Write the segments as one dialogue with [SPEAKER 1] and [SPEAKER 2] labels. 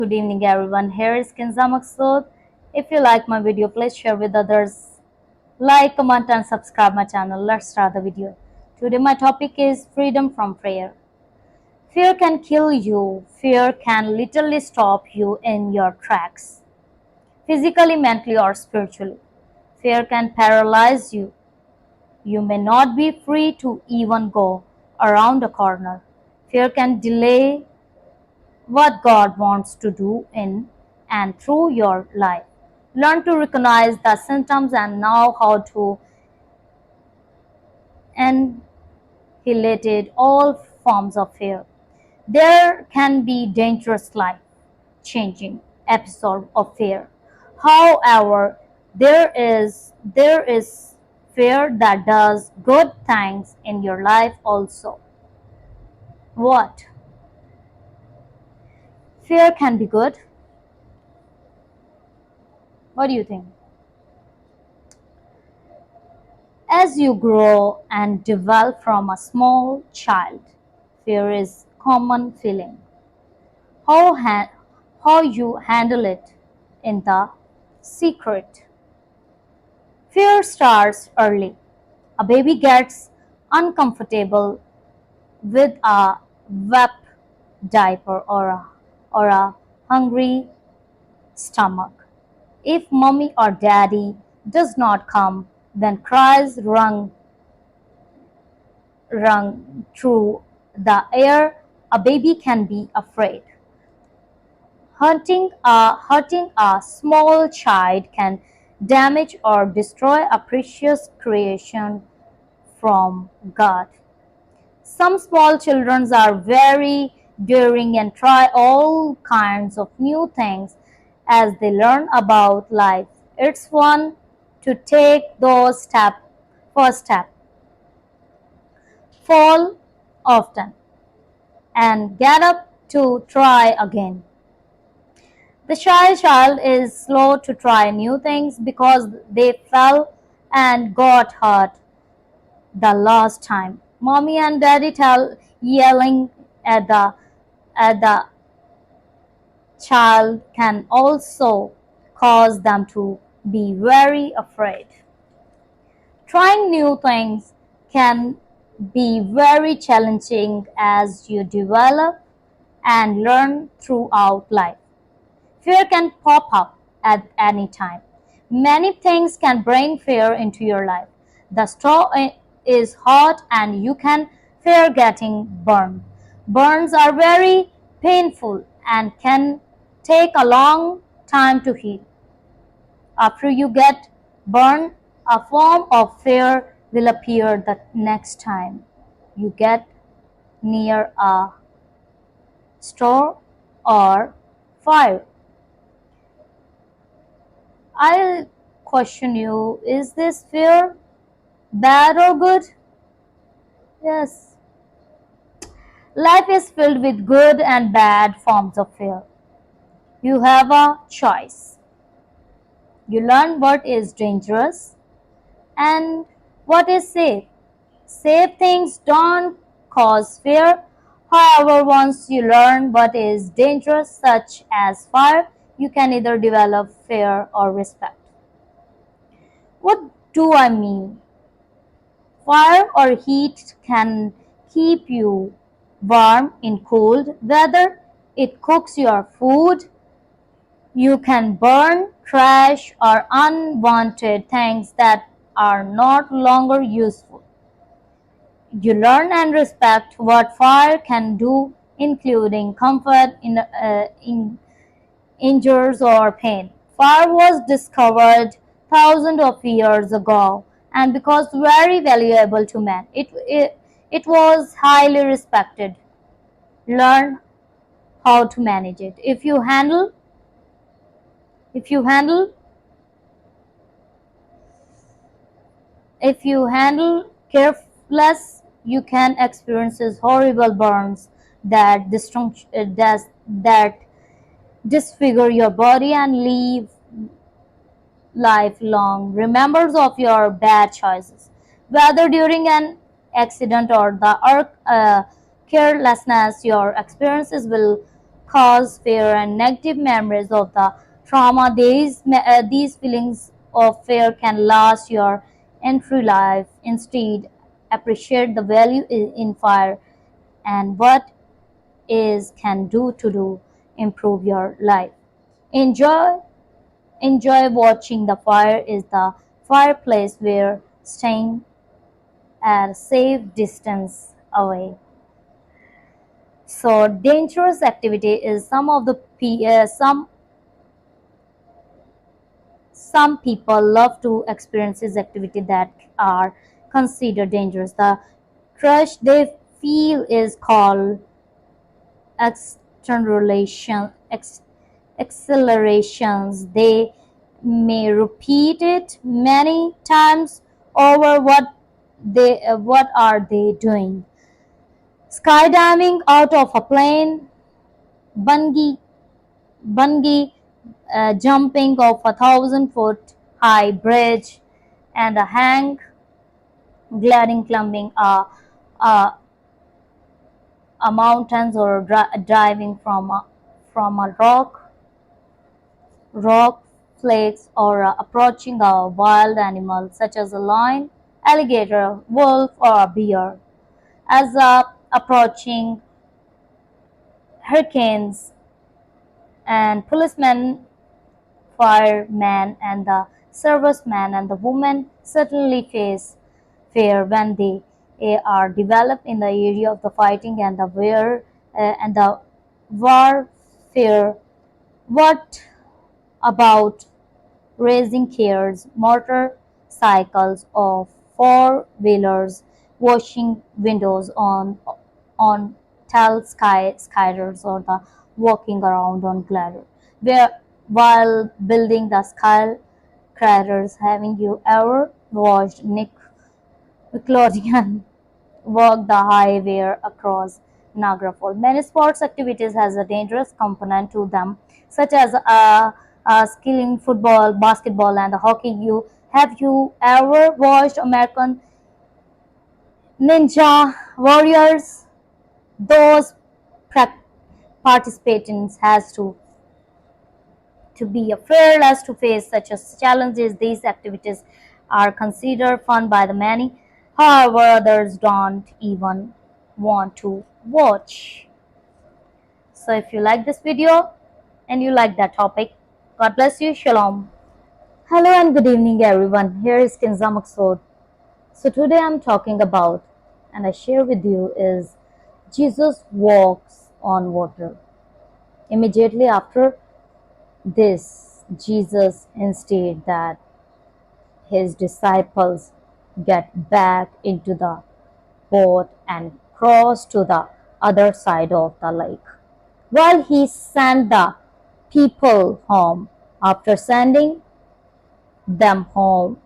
[SPEAKER 1] Good evening everyone, here is Kinza. If you like my video, please share with others. Like, comment and subscribe my channel. Let's start the video. Today my topic is freedom from fear. Fear can kill you. Fear can literally stop you in your tracks. Physically, mentally or spiritually. Fear can paralyze you. You may not be free to even go around a corner. Fear can delay what God wants to do in and through your life. Learn to recognize the symptoms and know how to annihilate all forms of fear. There can be dangerous life-changing episode of fear. However, there is fear that does good things in your life also. What? Fear can be good. What do you think? As you grow and develop from a small child, fear is common feeling. How you handle it in the secret. Fear starts early. A baby gets uncomfortable with a wet diaper or a hungry stomach. If mommy or daddy does not come, when cries rung through the air, a baby can be afraid. Hurting a small child can damage or destroy a precious creation from God. Some small children are very daring and try all kinds of new things as they learn about life. It's fun to take those first step, fall often, and get up to try again. The shy child is slow to try new things because they fell and got hurt the last time. Mommy and daddy yelling at the child can also cause them to be very afraid. Trying new things can be very challenging as you develop and learn throughout life. Fear can pop up at any time. Many things can bring fear into your life. The stove is hot and you can fear getting burned. Burns are very painful and can take a long time to heal. After you get burned, a form of fear will appear the next time you get near a store or fire. I'll question you, is this fear bad or good? Yes. Life is filled with good and bad forms of fear. You have a choice. You learn what is dangerous and what is safe. Safe things don't cause fear. However, once you learn what is dangerous, such as fire, you can either develop fear or respect. What do I mean? Fire or heat can keep you warm in cold weather. It cooks your food. You can burn trash or unwanted things that are not longer useful. You learn and respect what fire can do, including comfort, injuries, or pain. Fire was discovered thousands of years ago, and because very valuable to man, it was highly respected. Learn how to manage it. If you handle if you handle careless, you can experience horrible burns that disfigure your body and leave lifelong remembers of your bad choices, whether during an accident or the carelessness. Your experiences will cause fear and negative memories of the trauma. These feelings of fear can last your entire life. Instead, appreciate the value in fire and what is can do improve your life. Enjoy enjoy watching the fire is the fireplace where staying at a safe distance away. So dangerous activity is some people love to experience this activity that are considered dangerous. The crush they feel is called acceleration. Accelerations. They may repeat it many times over. What are they doing? Skydiving out of a plane, bungee bungee jumping off a 1,000-foot high bridge, and a hang gliding climbing a mountains, or diving from a rock flakes, or approaching a wild animal such as a lion, alligator, wolf, or a bear. As approaching hurricanes, and policemen, firemen, and the servicemen and the women certainly face fear when they are developed in the area of the fighting and the warfare. What about racing cars, motorcycles, or four-wheelers, washing windows on tall skyders, or the walking around on glider? Where while building the skyscrapers, having you ever watched Nickelodeon walk the highway across Niagara Falls? Many sports activities has a dangerous component to them, such as skiing, football, basketball, and hockey. Have you ever watched American Ninja Warriors? Those participants has to be fearless to face such as challenges. These activities are considered fun by the many. However, others don't even want to watch. So if you like this video and you like that topic, God bless you. Shalom. Hello and good evening everyone. Here is Kinza Prophetic. So today I'm talking about and I share with you is Jesus walks on water. Immediately after this, Jesus instead that his disciples get back into the boat and cross to the other side of the lake. While he sent the people home, after sending them home,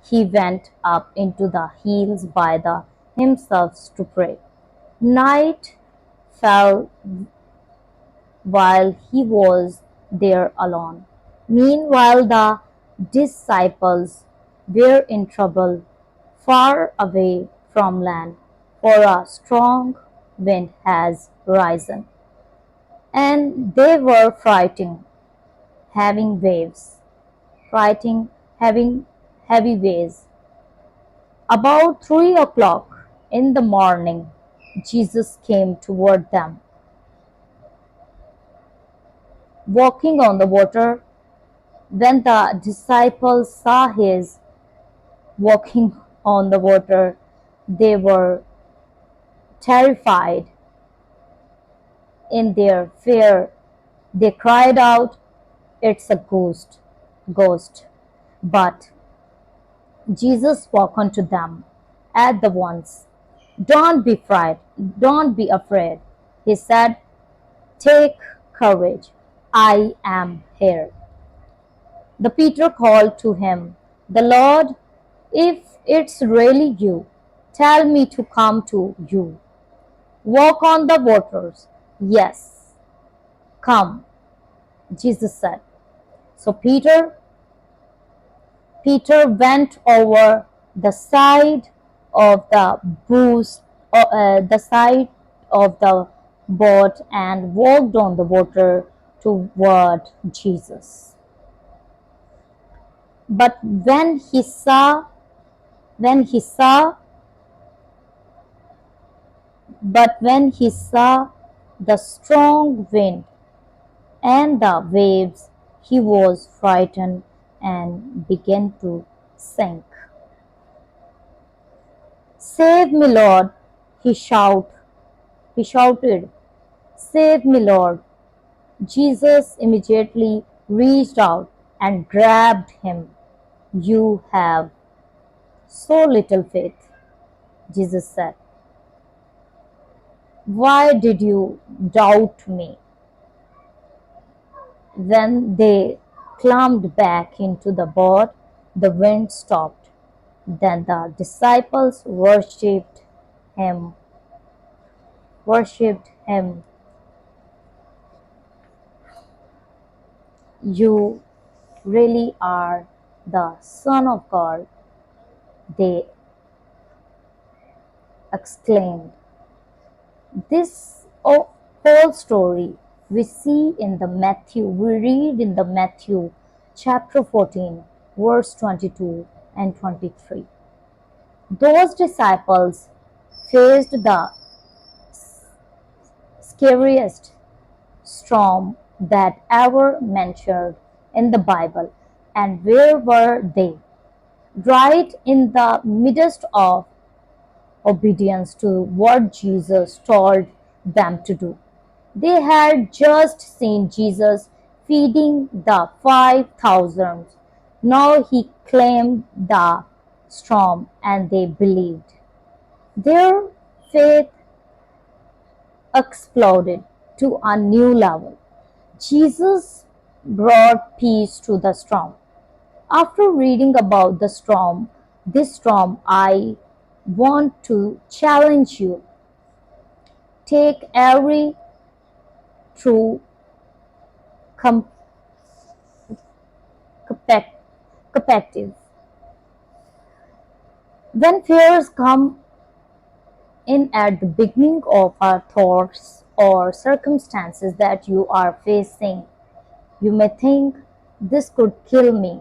[SPEAKER 1] he went up into the hills by himself to pray. Night fell while he was there alone. Meanwhile, the disciples were in trouble far away from land, for a strong wind has risen, and they were having waves, fighting, having heavy waves. About 3 o'clock in the morning, Jesus came toward them, walking on the water. When the disciples saw his walking on the water, they were terrified. In their fear, they cried out, "It's a ghost! Ghost!" But Jesus spoke unto them at the once. "Don't be frightened, don't be afraid." He said, "Take courage, I am here." The Peter called to him, "The Lord, if it's really you, tell me to come to you. Walk on the waters." "Yes, come," Jesus said. So Peter went over the side of the the side of the boat and walked on the water toward Jesus. But when he saw, when he saw the strong wind and the waves, he was frightened and began to sink. Save me, Lord, he shouted. He shouted, Save me, Lord. Jesus immediately reached out and grabbed him. You have so little faith, Jesus said. Why did you doubt me? When they climbed back into the boat, the wind stopped. Then the disciples him, worshipped him. You really are the Son of God, they exclaimed. This whole story we read in the Matthew chapter 14, verse 22 and 23. Those disciples faced the scariest storm that ever mentioned in the Bible. And where were they? Right in the midst of obedience to what Jesus told them to do. They had just seen Jesus feeding the 5,000. Now he claimed the storm and they believed. Their faith exploded to a new level. Jesus brought peace to the storm. After reading about this storm, I want to challenge you. Take every true com- captive. When fears come in at the beginning of our thoughts or circumstances that you are facing, you may think this could kill me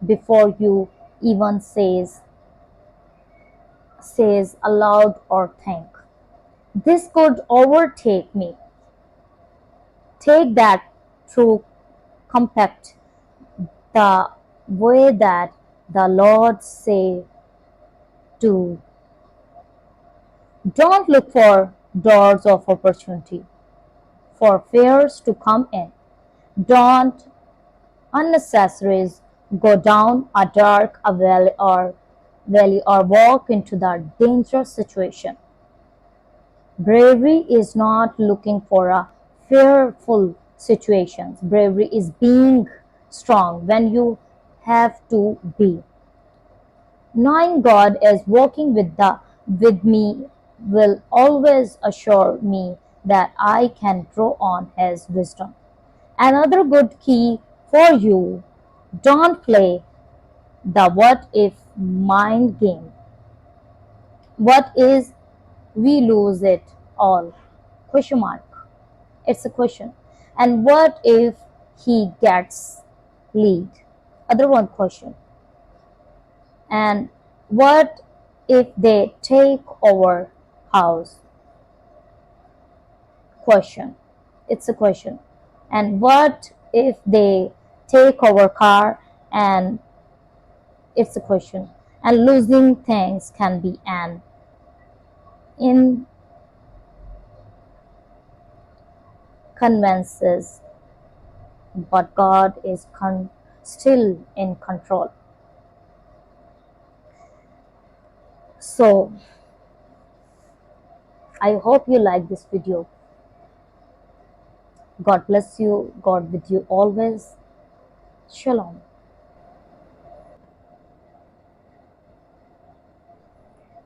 [SPEAKER 1] before you even says aloud or think. This could overtake me. Take that through compact the way that the Lord say to. Don't look for doors of opportunity for fears to come in. Don't unnecessarily go down a dark valley or walk into the dangerous situation. Bravery is not looking for a fearful situations. Bravery is being strong when you have to be. Knowing God is working with me will always assure me that I can draw on His wisdom. Another good key for you: don't play the what if mind game. What is we lose it all? Question mark. It's a question. And what if he gets lead? Other one question. And what if they take over house? Question. It's a question. And what if they take over car? And it's a question. And losing things can be an inconvenience, but God is still in control. So I hope you like this video. God bless you. God with you always. Shalom.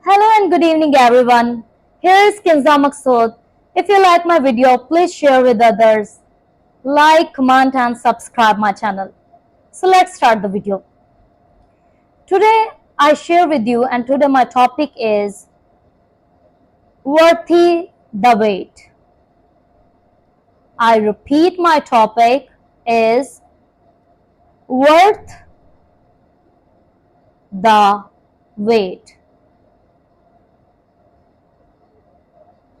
[SPEAKER 1] Hello and good evening everyone. Here is Kinza Prophetic. If you like my video, please share with others. Like, comment and subscribe my channel. So let's start the video. Today I share with you, and today my topic is worthy the wait. I repeat, my topic is worth the wait.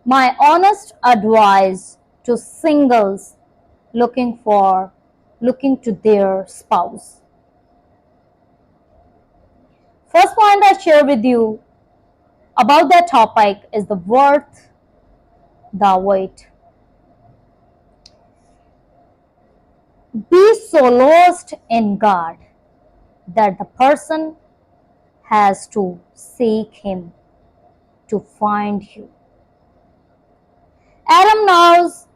[SPEAKER 1] My honest advice to singles looking to their spouse. First point I share with you about that topic is the worth the wait. Be so lost in God that the person has to seek Him to find you. Adam knows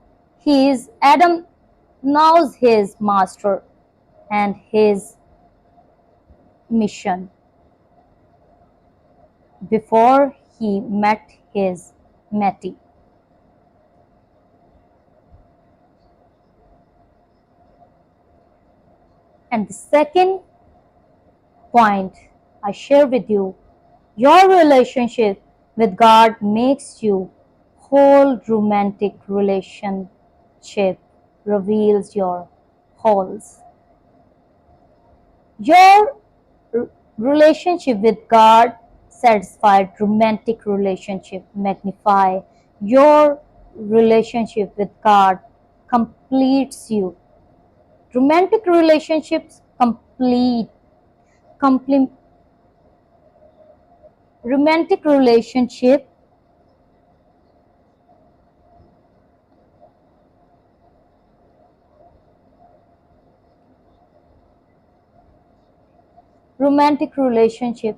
[SPEAKER 1] his master and his mission before he met his mate. And the second point I share with you, your relationship with God makes you whole. Romantic relationship reveals your holes. Your relationship with God satisfied. Romantic relationship magnify. Your relationship with God completes you. Romantic relationships complete romantic relationship romantic relationship.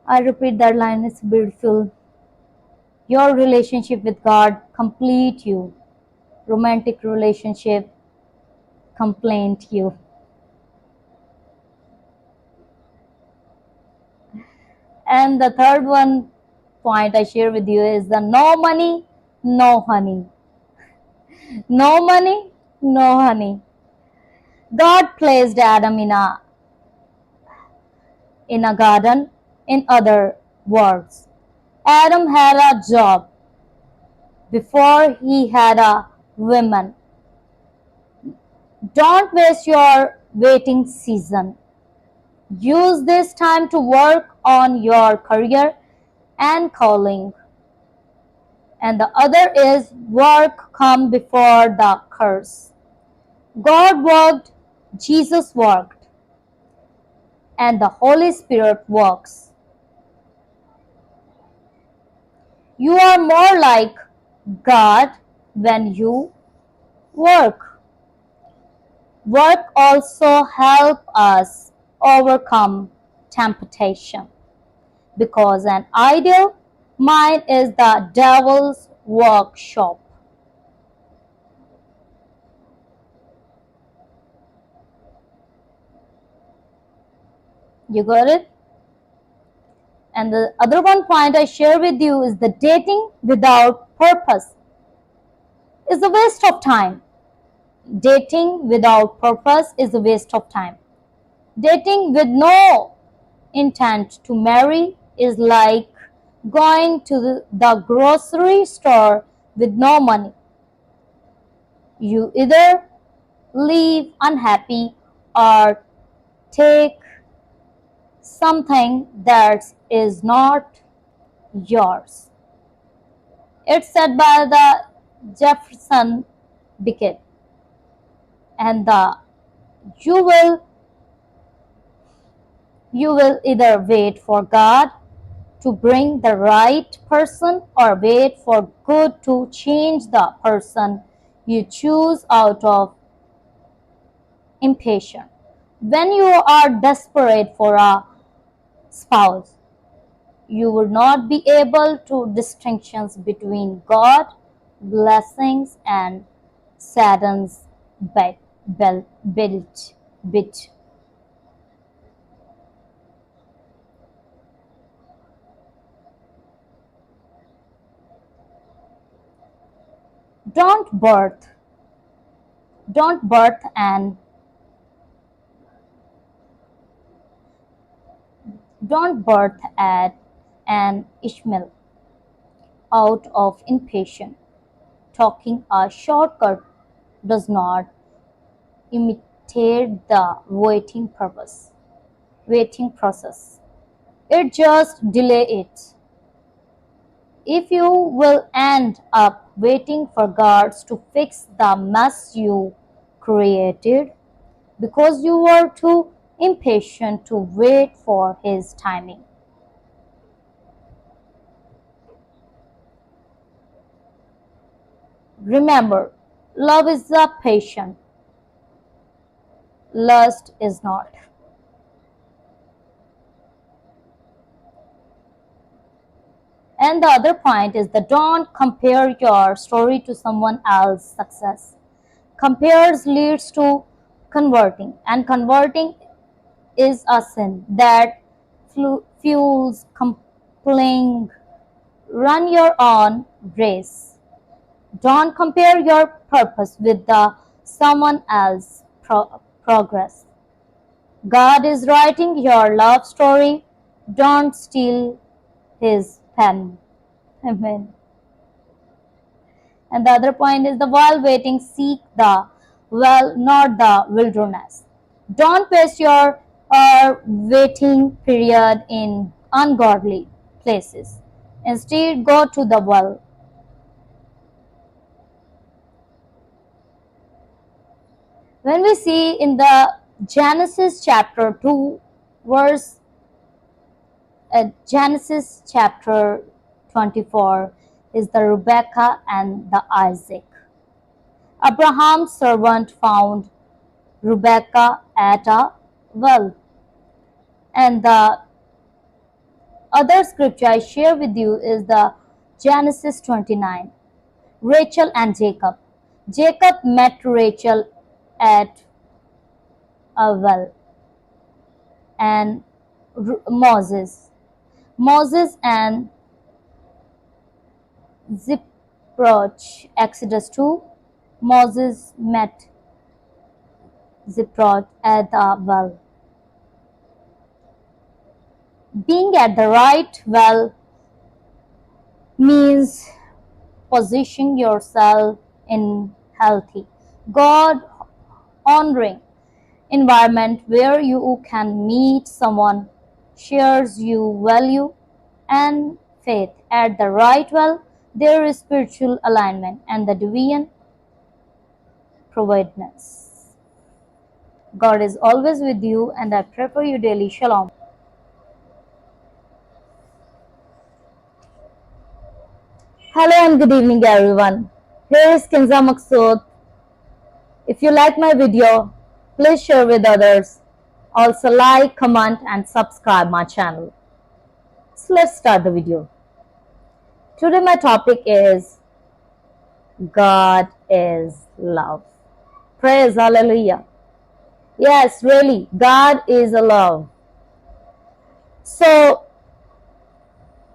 [SPEAKER 1] I repeat, that line is beautiful. Your relationship with God complete you. Romantic relationship complaint you. And the third one point I share with you is the no money, no honey. No money, no honey. God placed Adam in a garden. In other words, Adam had a job before he had a woman. Don't waste your waiting season. Use this time to work on your career and calling. And the other is work come before the curse. God worked, Jesus worked, and the Holy Spirit works. You are more like God when you work. Work also help us overcome temptation, because an idle mind is the devil's workshop. You got it? And the other one point I share with you is the dating without purpose is a waste of time. Dating without purpose is a waste of time. Dating with no intent to marry is like going to the grocery store with no money. You either leave unhappy or take something that is not yours. It's said by the Jefferson Beckett, and the you will you will either wait for God to bring the right person or wait for good to change the person you choose out of impatience. When you are desperate for a spouse, you will not be able to distinctions between God blessings and Satan's bit. Don't birth, don't birth and don't birth at an Ishmael out of impatience, talking a shortcut does not imitate the waiting process. It just delay it. If you will end up waiting for God to fix the mess you created because you were too impatient to wait for His timing. Remember, love is the patient, lust is not. And the other point is that don't compare your story to someone else's success. Compares leads to converting, and converting is a sin that fuels complaining. Run your own race. Don't compare your purpose with the someone else's progress. God is writing your love story. Don't steal His pen. Amen. And the other point is the while waiting, seek the well, not the wilderness. Don't waste your waiting period in ungodly places. Instead, go to the well. When we see in the Genesis chapter 2, verse Genesis chapter 24 is the Rebecca and the Isaac. Abraham's servant found Rebecca at a well. And the other scripture I share with you is the Genesis 29. Rachel and Jacob. Jacob met Rachel at a well. And Moses and Zipporah. Exodus 2. Moses met Zipporah at the well. Being at the right well means positioning yourself in healthy, God honoring environment where you can meet someone shares you value and faith. At the right well, there is spiritual alignment and the divine providence. God is always with you, and I pray for you daily. Shalom. Hello and good evening, everyone. Here is Kinza Prophetic. If you like my video, please share with others. Also like, comment and subscribe my channel. So let's start the video. Today my topic is God is love. Praise hallelujah. Yes, really, God is a love. So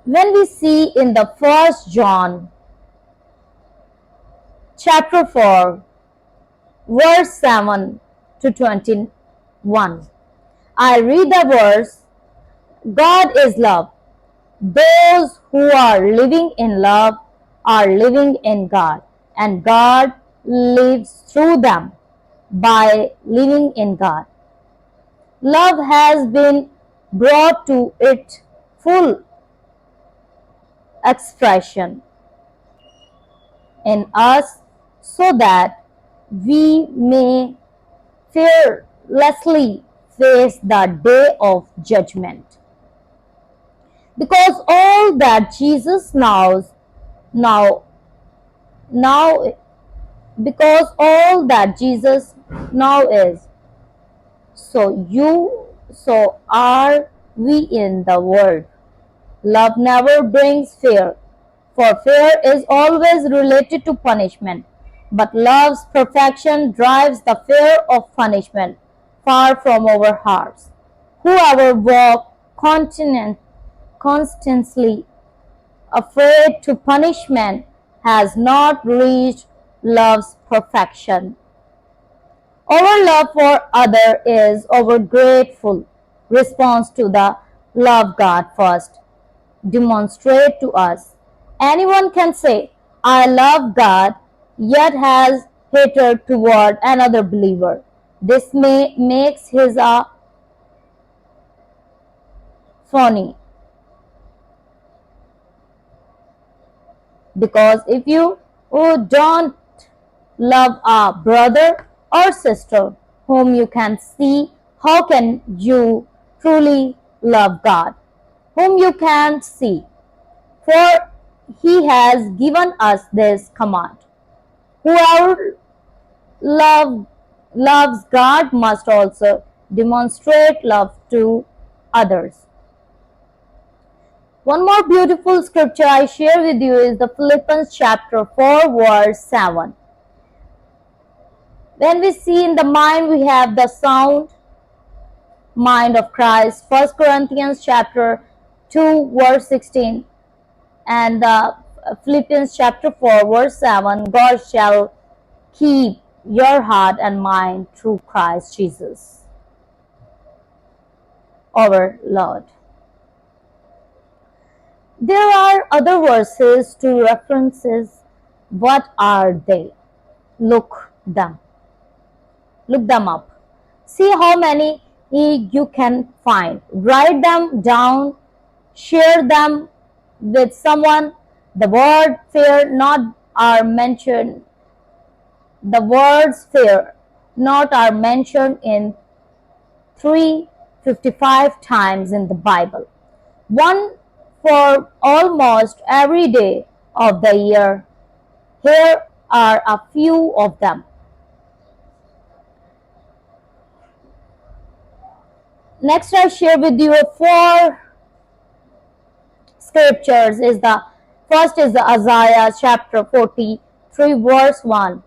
[SPEAKER 1] when we see in the 1 John chapter 4 verse 7 to 21, I read the verse, God is love. Those who are living in love are living in God, and God lives through them by living in God. Love has been brought to its full expression in us so that we may fearlessly face the day of judgment. Because all that Jesus now because all that Jesus now is, so are we in the world. Love never brings fear, for fear is always related to punishment. But love's perfection drives the fear of punishment far from our hearts. Whoever walks constantly afraid to punishment has not reached love's perfection. Our love for other is our grateful response to the love God first demonstrate to us. Anyone can say, I love God, yet has hatred toward another believer. This makes his funny, because if you don't love a brother or sister whom you can see, how can you truly love God, whom you can't see? For he has given us this command: whoever love, loves God must also demonstrate love to others. One more beautiful scripture I share with you is the Philippians chapter 4 verse 7. When we see in the mind, we have the sound mind of Christ. 1 Corinthians chapter 2 verse 16 and Philippians chapter 4 verse 7. God shall keep your heart and mind through Christ Jesus, our Lord. There are other verses to references. What are they? Look them. Look them up. See how many you can find. Write them down. Share them with someone. The word fear not are mentioned. The words fear not are mentioned in 355 times in the Bible. One for almost every day of the year. Here are a few of them. Next, I share with you four scriptures. Is the first is the Isaiah chapter 43 verse 1.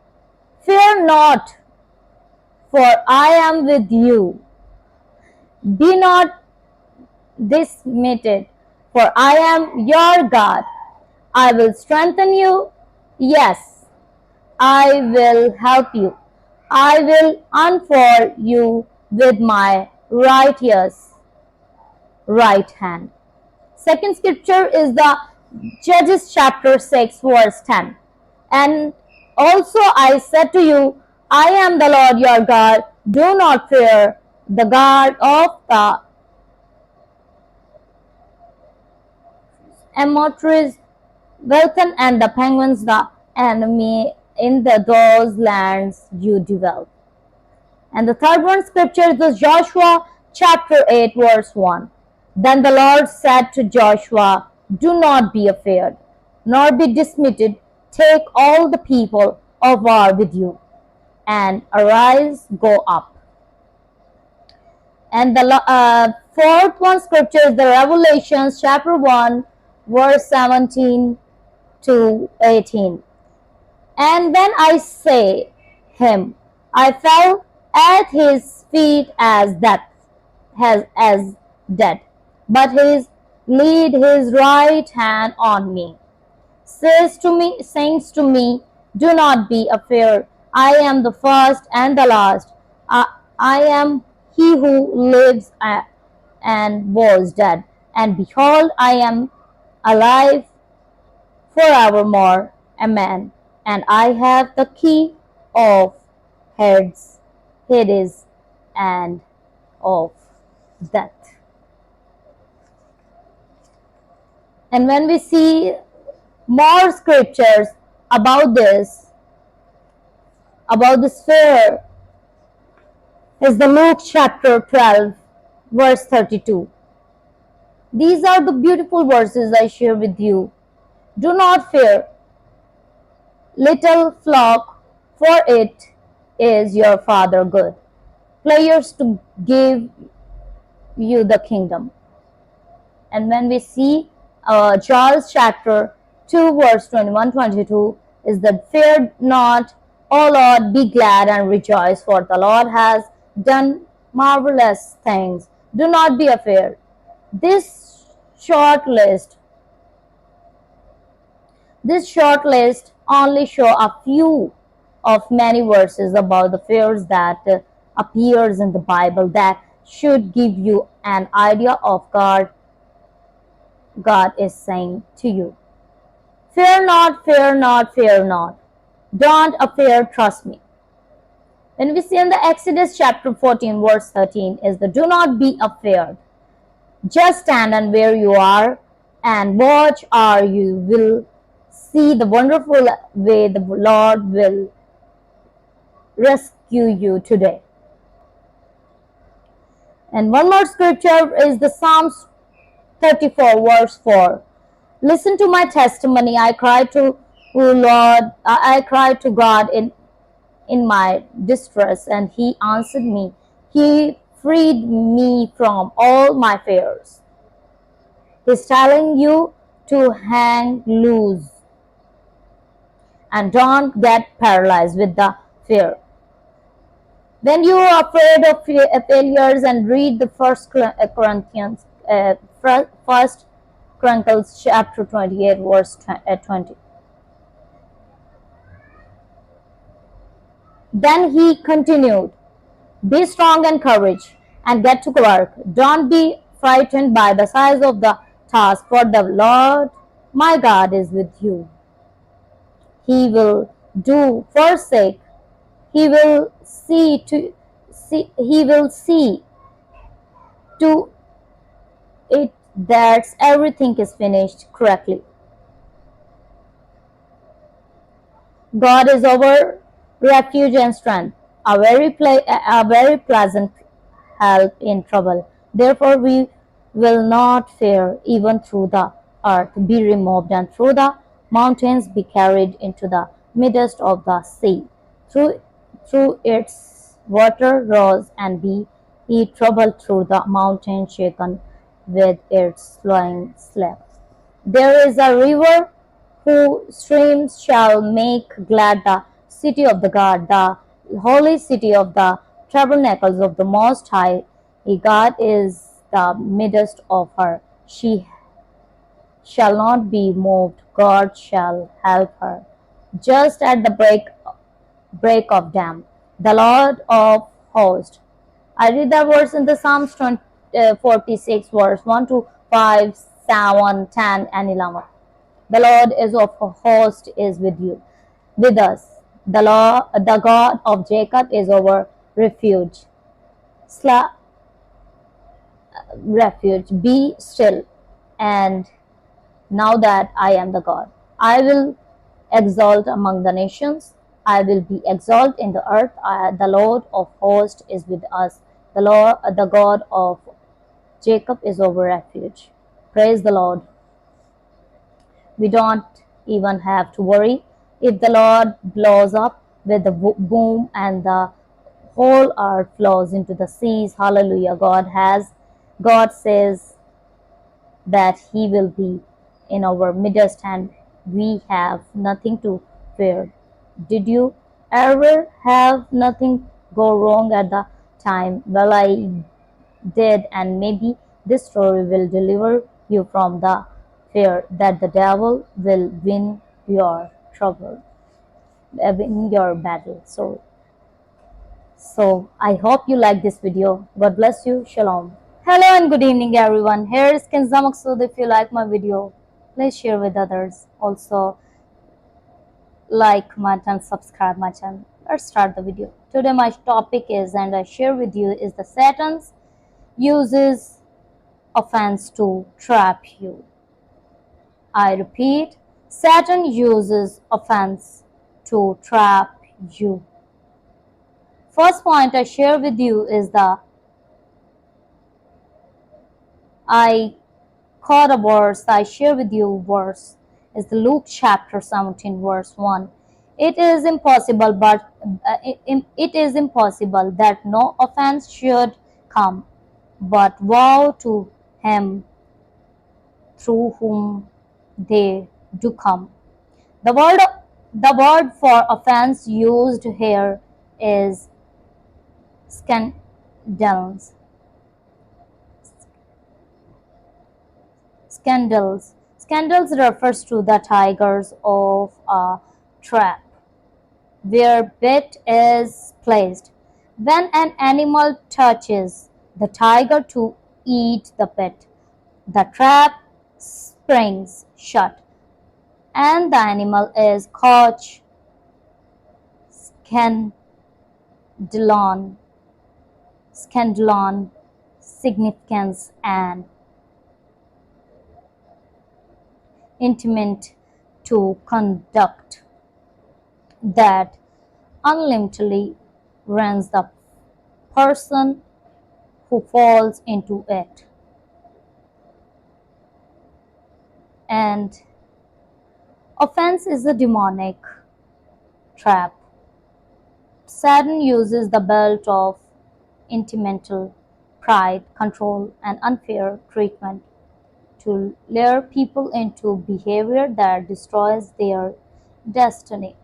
[SPEAKER 1] Fear not, for I am with you. Be not dismayed, for I am your God. I will strengthen you. Yes, I will help you. I will unfold you with my righteous right hand. Second scripture is the Judges chapter 6 verse 10. And also I said to you, I am the Lord your God. Do not fear the God of the Amorites, Welcome and the penguins, the enemy in those lands you develop. And the third one scripture is Joshua chapter 8 verse 1. Then the Lord said to Joshua, do not be afraid, nor be dismayed. Take all the people of war with you, and arise, go up. And the fourth one scripture is the Revelations chapter 1 verse 17 to 18. And when I say him, I fell at his feet as dead. But he laid his right hand on me, saying to me, do not be afraid. I am the first and the last. I am he who lives and was dead. And behold, I am alive forevermore. Amen. And I have the key of Hades, and of death. And when we see more scriptures about this fear, is the Luke chapter 12 verse 32. These are the beautiful verses I share with you. Do not fear, little flock, for it is your Father good pleasure to give you the kingdom. And when we see Charles chapter 2 verse 21-22 is that fear not, O Lord, be glad and rejoice, for the Lord has done marvelous things. Do not be afraid. This short list only show a few of many verses about the fears that appears in the Bible that should give you an idea of God is saying to you. Fear not, fear not, fear not. Don't fear, trust me. When we see in the Exodus chapter 14 verse 13 is the do not be afraid. Just stand and where you are and watch or you will see the wonderful way the Lord will rescue you today. And one more scripture is the Psalms 34 verse 4. Listen to my testimony. I cried to Lord, I cried to God in my distress, and He answered me. He freed me from all my fears. He's telling you to hang loose and don't get paralyzed with the fear. When you are afraid of failures and read the First Chronicles chapter 28 verse 20. Then he continued, be strong and courage and get to work. Don't be frightened by the size of the task, for the Lord my God is with you. He will do forsake. He will see to it that everything is finished correctly. God is our refuge and strength, a very pleasant help in trouble. Therefore we will not fear, even through the earth be removed, and through the mountains be carried into the midst of the sea. Through its water rose and be troubled, through the mountain shaken with its flowing slept. There is a river whose streams shall make glad the city of the God, the holy city of the tabernacles of the Most High. God is the midst of her. She shall not be moved. God shall help her. Just at the break of dawn, the Lord of hosts. I read that verse in the Psalms 46, verse 1 to 5, 7, 10, and 11. The Lord is of host is with us. The God of Jacob is our refuge. Refuge, be still, and now that I am the God. I will exalt among the nations. I will be exalted in the earth. The Lord of hosts is with us. The God of Jacob is our refuge. Praise the Lord. We don't even have to worry. If the Lord blows up with the boom and the whole earth flows into the seas, hallelujah, God says that He will be in our midst and we have nothing to fear. Did you ever have nothing go wrong at the time? Well, I did, and maybe this story will deliver you from the fear that the devil will win your trouble, win your battle. So I hope you like this video. God bless you. Shalom. Hello and good evening, everyone. Here is Kinza Prophetic. If you like my video, please share with others. Also, like my channel, subscribe my channel. Let's start the video. Today my topic is, and I share with you, is the Satan's uses offense to trap you. I repeat, Satan uses offense to trap you. First point I share with you is I caught a verse, I share with you verse, is the Luke chapter 17 verse 1. It is impossible that no offense should come, but woe to him through whom they do come. The word for offense used here is scandals. Scandals. Scandals refers to the tigers of a trap where bait is placed. When an animal touches the tiger to eat the bait, the trap springs shut and the animal is caught scandalon, scandalon significance and intimate to conduct that unlimitedly runs the person who falls into it. And offense is a demonic trap. Satan uses the belt of intimental pride, control, and unfair treatment to lure people into behavior that destroys their destiny.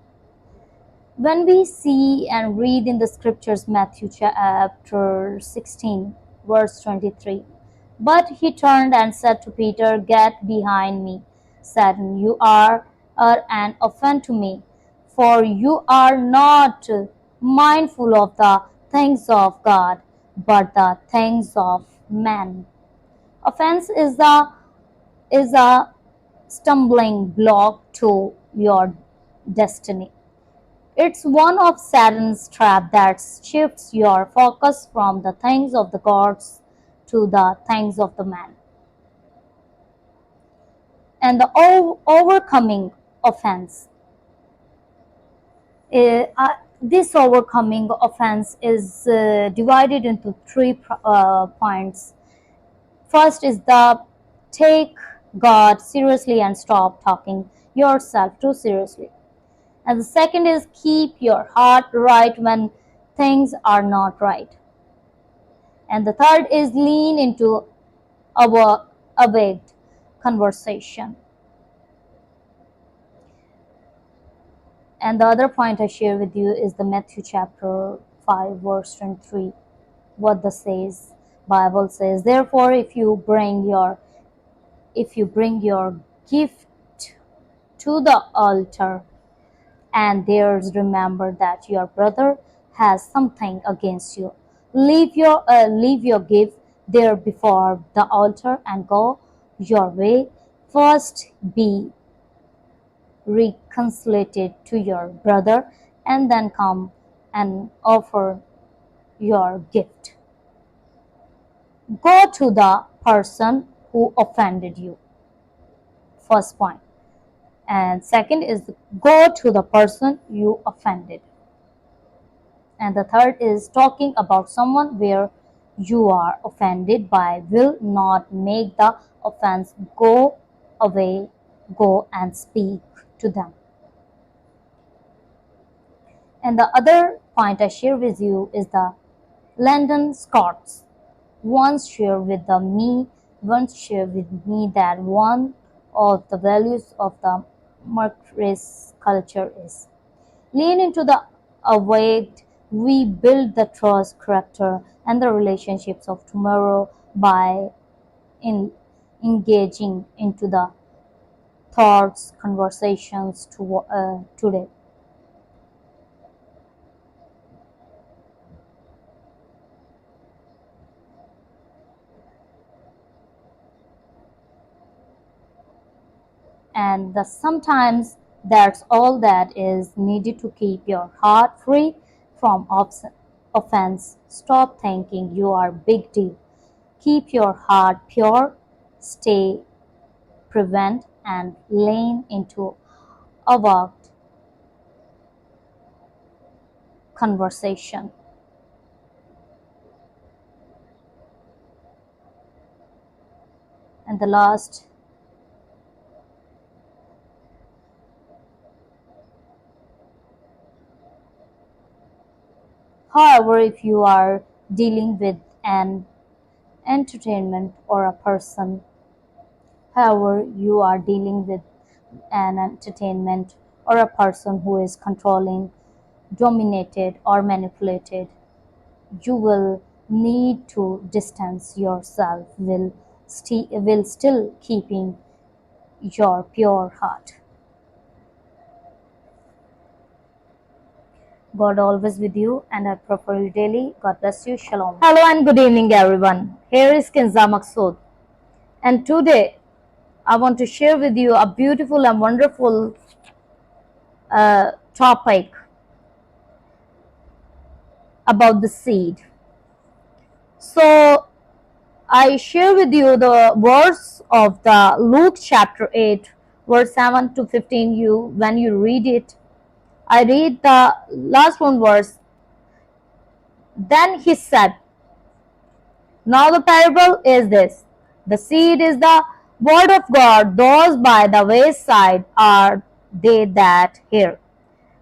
[SPEAKER 1] When we see and read in the scriptures, Matthew chapter 16, verse 23, but he turned and said to Peter, get behind me, Satan, you are an offense to me, for you are not mindful of the things of God, but the things of man. Offense is a stumbling block to your destiny. It's one of Satan's traps that shifts your focus from the things of the gods to the things of the man. And the overcoming offense. This overcoming offense is divided into three points. First is the take God seriously and stop taking yourself too seriously. And the second is keep your heart right when things are not right. And the third is lean into our awaked conversation. And the other point I share with you is the Matthew chapter 5 verse 23. What the says Bible says, therefore if you bring your gift to the altar and there's remember that your brother has something against you, leave your gift there before the altar and go your way. First be reconciled to your brother and then come and offer your gift. Go to the person who offended you. First point. And second is go to the person you offended. And the third is talking about someone where you are offended by will not make the offense go away. Go and speak to them. And the other point I share with you is the Landon Scott's once shared with me that one of the values of the Marquis culture is lean into the awake. We build the trust, character, and the relationships of tomorrow by engaging into the thoughts, conversations today. And sometimes that's all that is needed to keep your heart free from offense. Stop thinking you are big deal. Keep your heart pure. Stay prevent and lean into about conversation. And the last, however, if you are dealing with an entertainment or a person, however, you are dealing with an entertainment or a person who is controlling, dominated, or manipulated, you will need to distance yourself will still keeping your pure heart. God always with you, and I prefer you daily. God bless you. Shalom. Hello and good evening, everyone. Here is Kinza Prophetic, and today I want to share with you a beautiful and wonderful topic. about the seed. So I share with you the verse of the Luke chapter 8, verse 7 to 15. When you read it, I read the last one verse. Then he said, now the parable is this. The seed is the word of God. Those by the wayside are they that hear.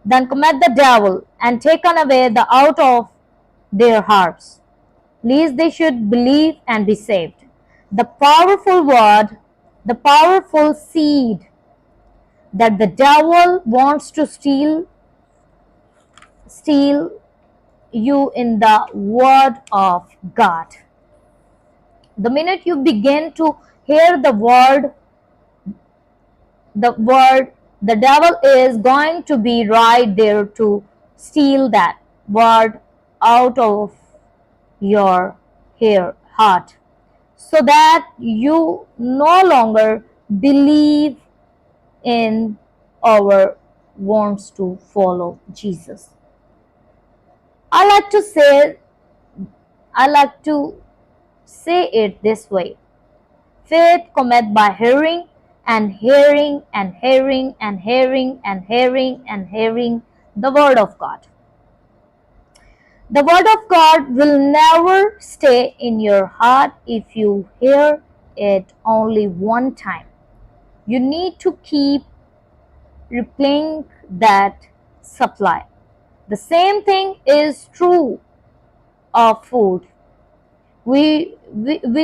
[SPEAKER 1] Then cometh the devil, and taken away the out of their hearts, lest they should believe and be saved. The powerful word, the powerful seed that the devil wants to steal you in the word of God. The minute you begin to hear the word, the devil is going to be right there to steal that word out of your heart, so that you no longer believe in or wants to follow Jesus. I like to say I like to say it this way. Faith cometh by hearing, and hearing, and hearing, and hearing, and hearing, and hearing the word of God. The word of God will never stay in your heart if you hear it only one time. You need to keep replaying that supply. The same thing is true of food. We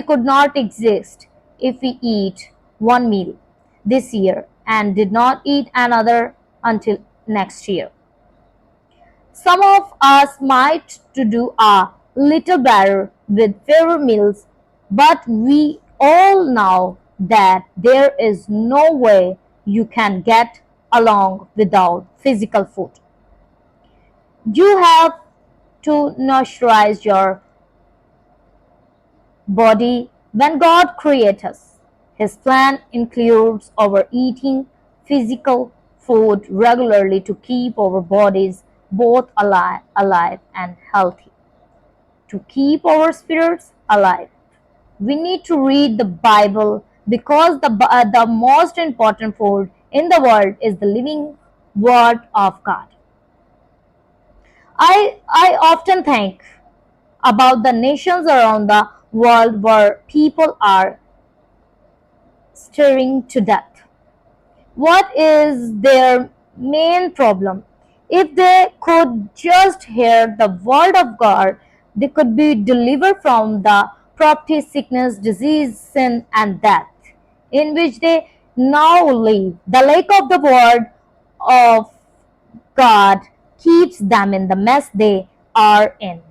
[SPEAKER 1] could not exist if we eat one meal this year and did not eat another until next year. Some of us might to do a little better with fewer meals, but we all know that there is no way you can get along without physical food. You have to nurture your body when God created us. His plan includes our eating physical food regularly to keep our bodies both alive and healthy. To keep our spirits alive, we need to read the Bible, because the most important food in the world is the living Word of God. I often think about the nations around the world where people are starving to death. What is their main problem? If they could just hear the word of God, they could be delivered from the poverty, sickness, disease, sin, and death in which they now live. The lack of the word of God keeps them in the mess they are in.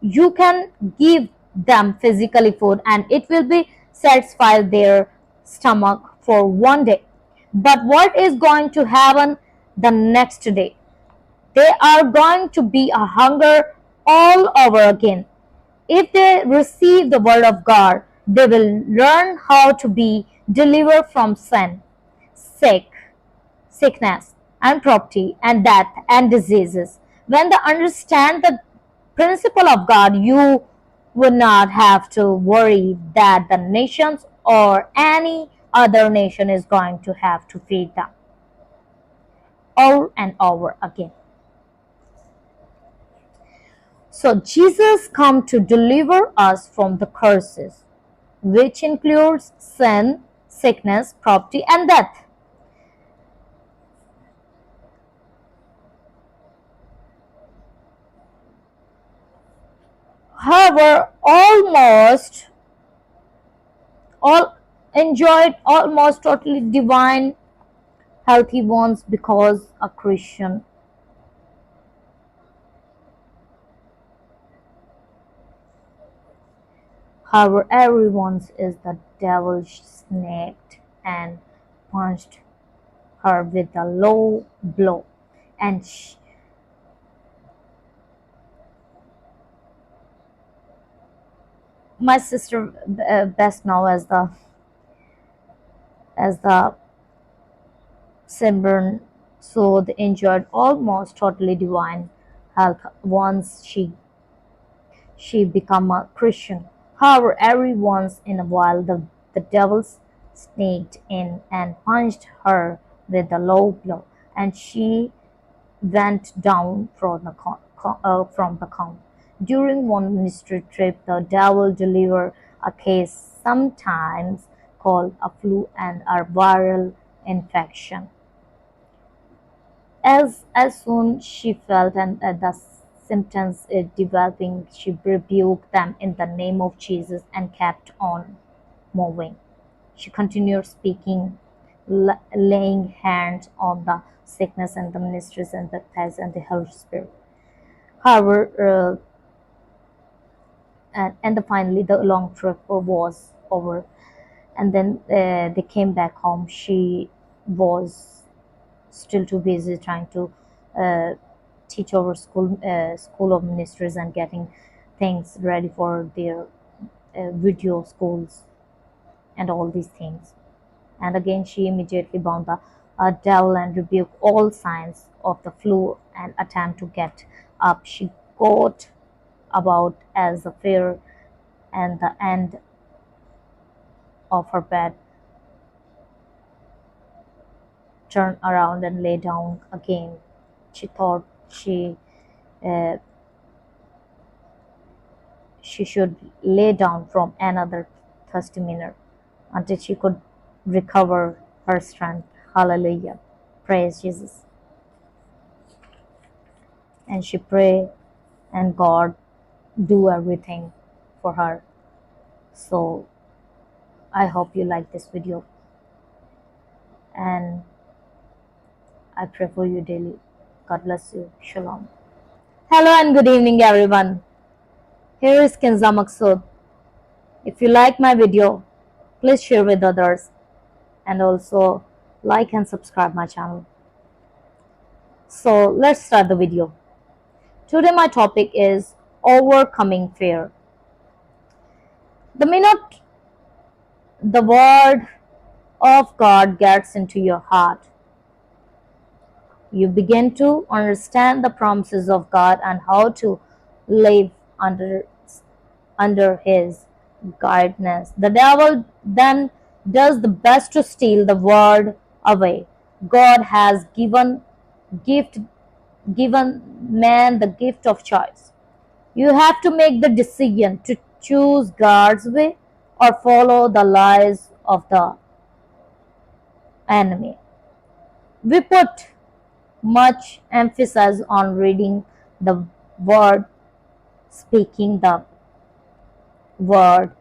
[SPEAKER 1] You can give them physically food and it will be satisfy their stomach for one day, but what is going to happen the next day? They are going to be a hunger all over again. If they receive the word of God, they will learn how to be delivered from sin, sick sickness and poverty and death and diseases. When they understand the principle of God, you would not have to worry that the nations or any other nation is going to have to feed them over and over again. So Jesus come to deliver us from the curses, which includes sin, sickness, poverty, and death. However, all enjoyed almost totally divine healthy ones because a Christian. However, everyone's is the devil snaked and punched her with a low blow, and my sister best now as the sunburn, so they enjoyed almost totally divine help once she became a Christian. However, every once in a while the devil sneaked in and punched her with a low blow, and she went down from the count. During one ministry trip, the devil delivered a case sometimes called a flu and a viral infection. As soon she felt the symptoms developing, she rebuked them in the name of Jesus and kept on moving. She continued speaking, laying hands on the sickness and the ministries and baptized and the Holy Spirit. However, finally the long trip was over, and then they came back home. She was still too busy trying to uh, teach over school of ministries and getting things ready for their video schools and all these things. And again she immediately bound the devil and rebuked all signs of the flu and attempt to get up. She got about as a fear and the end of her bed, turned around and lay down again. She thought uh, she should lay down from another 30 minutes until she could recover her strength. Hallelujah. Praise Jesus. And she prayed, and God do everything for her. So I hope you like this video, and I pray for you daily. God bless you. Shalom. Hello and good evening everyone. Here is Kinza Maksud. If you like my video, please share with others and also like and subscribe my channel. So let's start the video. Today my topic is overcoming fear. The minute the word of God gets into your heart, you begin to understand the promises of God and how to live under his guidance. The devil then does the best to steal the word away. God has gift given man the gift of choice. You have to make the decision to choose God's way or follow the lies of the enemy. We put much emphasis on reading the word, speaking the word,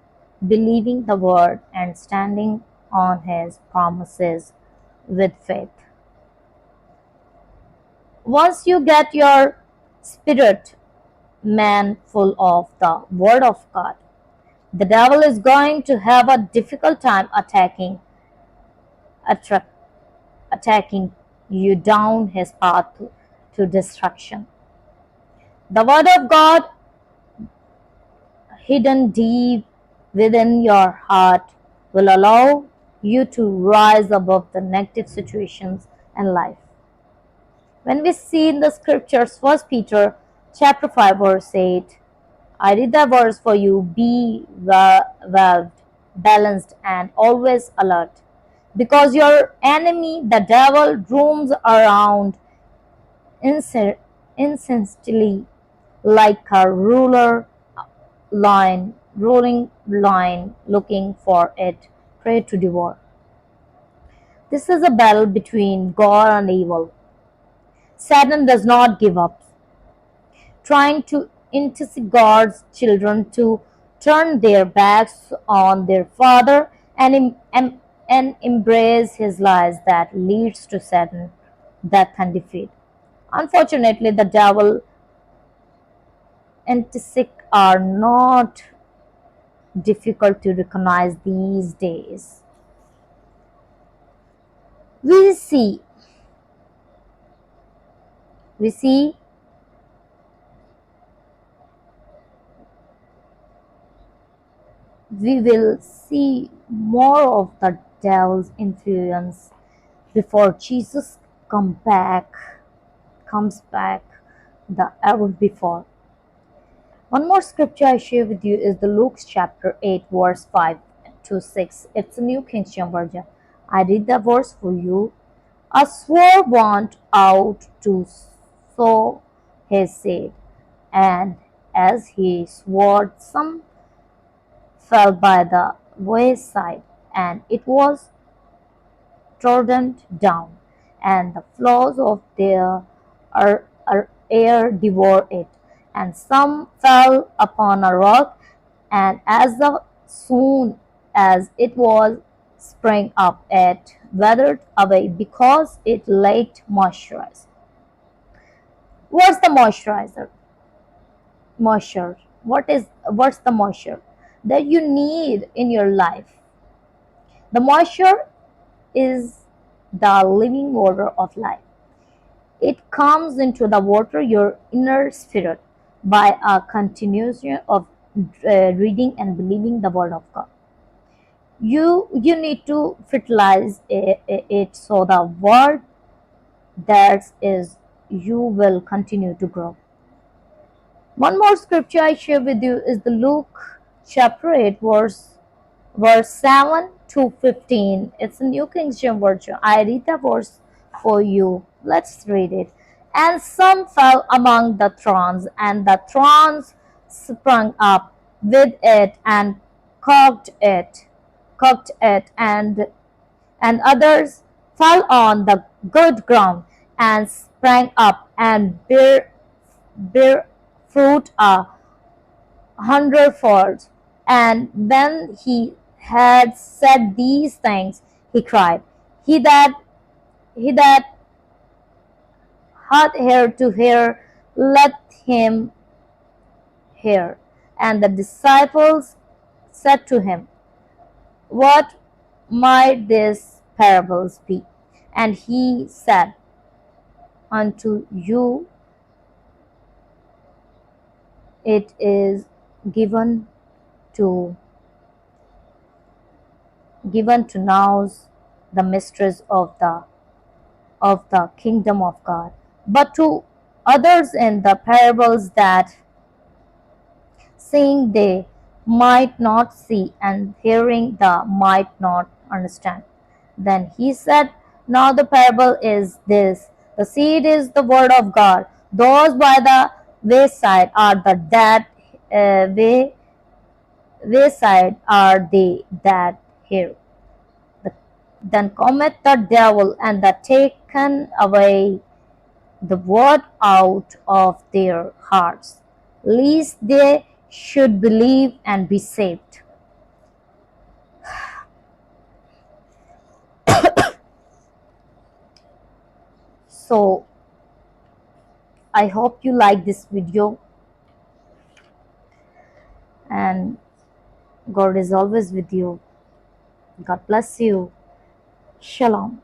[SPEAKER 1] believing the word, and standing on his promises with faith. Once you get your spirit man full of the word of God, the devil is going to have a difficult time attra- attacking you down his path to destruction. The word of God hidden deep within your heart will allow you to rise above the negative situations in life. When we see in the scriptures, 1 Peter chapter 5 verse 8, I read the verse for you, be well, balanced and always alert, because your enemy, the devil, roams around incessantly like a roaring lion looking for it prey to devour. This is a battle between God and evil. Satan does not give up, trying to entice God's children to turn their backs on their Father and embrace his lies that leads to Satan, death and defeat. Unfortunately, the devil and sick are not difficult to recognize these days. We see, we see, we will see more of the devil's influence before Jesus comes back. the ever before. One more scripture I share with you is the Luke chapter 8, verse 5 to 6. It's a New King James Version. I read the verse for you. A sword went out to sow his seed, and as he swore, some fell by the wayside, and it was trodden down, and the flaws of their air devoured it. And some fell upon a rock, and soon as it was sprang up, it withered away because it lacked moisture. What's the moisturizer? Moisture. What's the moisture that you need in your life? The moisture is the living water of life. It comes into the water your inner spirit by a continuation of reading and believing the word of God. You need to fertilize it so the word that is you will continue to grow. One more scripture I share with you is the Luke chapter 8 verse 7 to 15. It's a New King James Version. I read the verse for you. Let's read it. And some fell among the thorns, and the thorns sprung up with it and cooked it, and others fell on the good ground and sprang up and bear fruit a hundredfold. And when he had said these things, he cried, He that he that hath ear to hear, let him hear. And the disciples said to him, What might these parables be? And he said unto you, it is given to knows the mysteries of the kingdom of God, but to others in the parables, that seeing they might not see, and hearing they might not understand. Then he said, Now the parable is this: the seed is the word of God. Those by the wayside are the wayside are they that hear. Then cometh the devil, and the taken away the word out of their hearts, lest they should believe and be saved. So I hope you like this video, and God is always with you. God bless you. Shalom.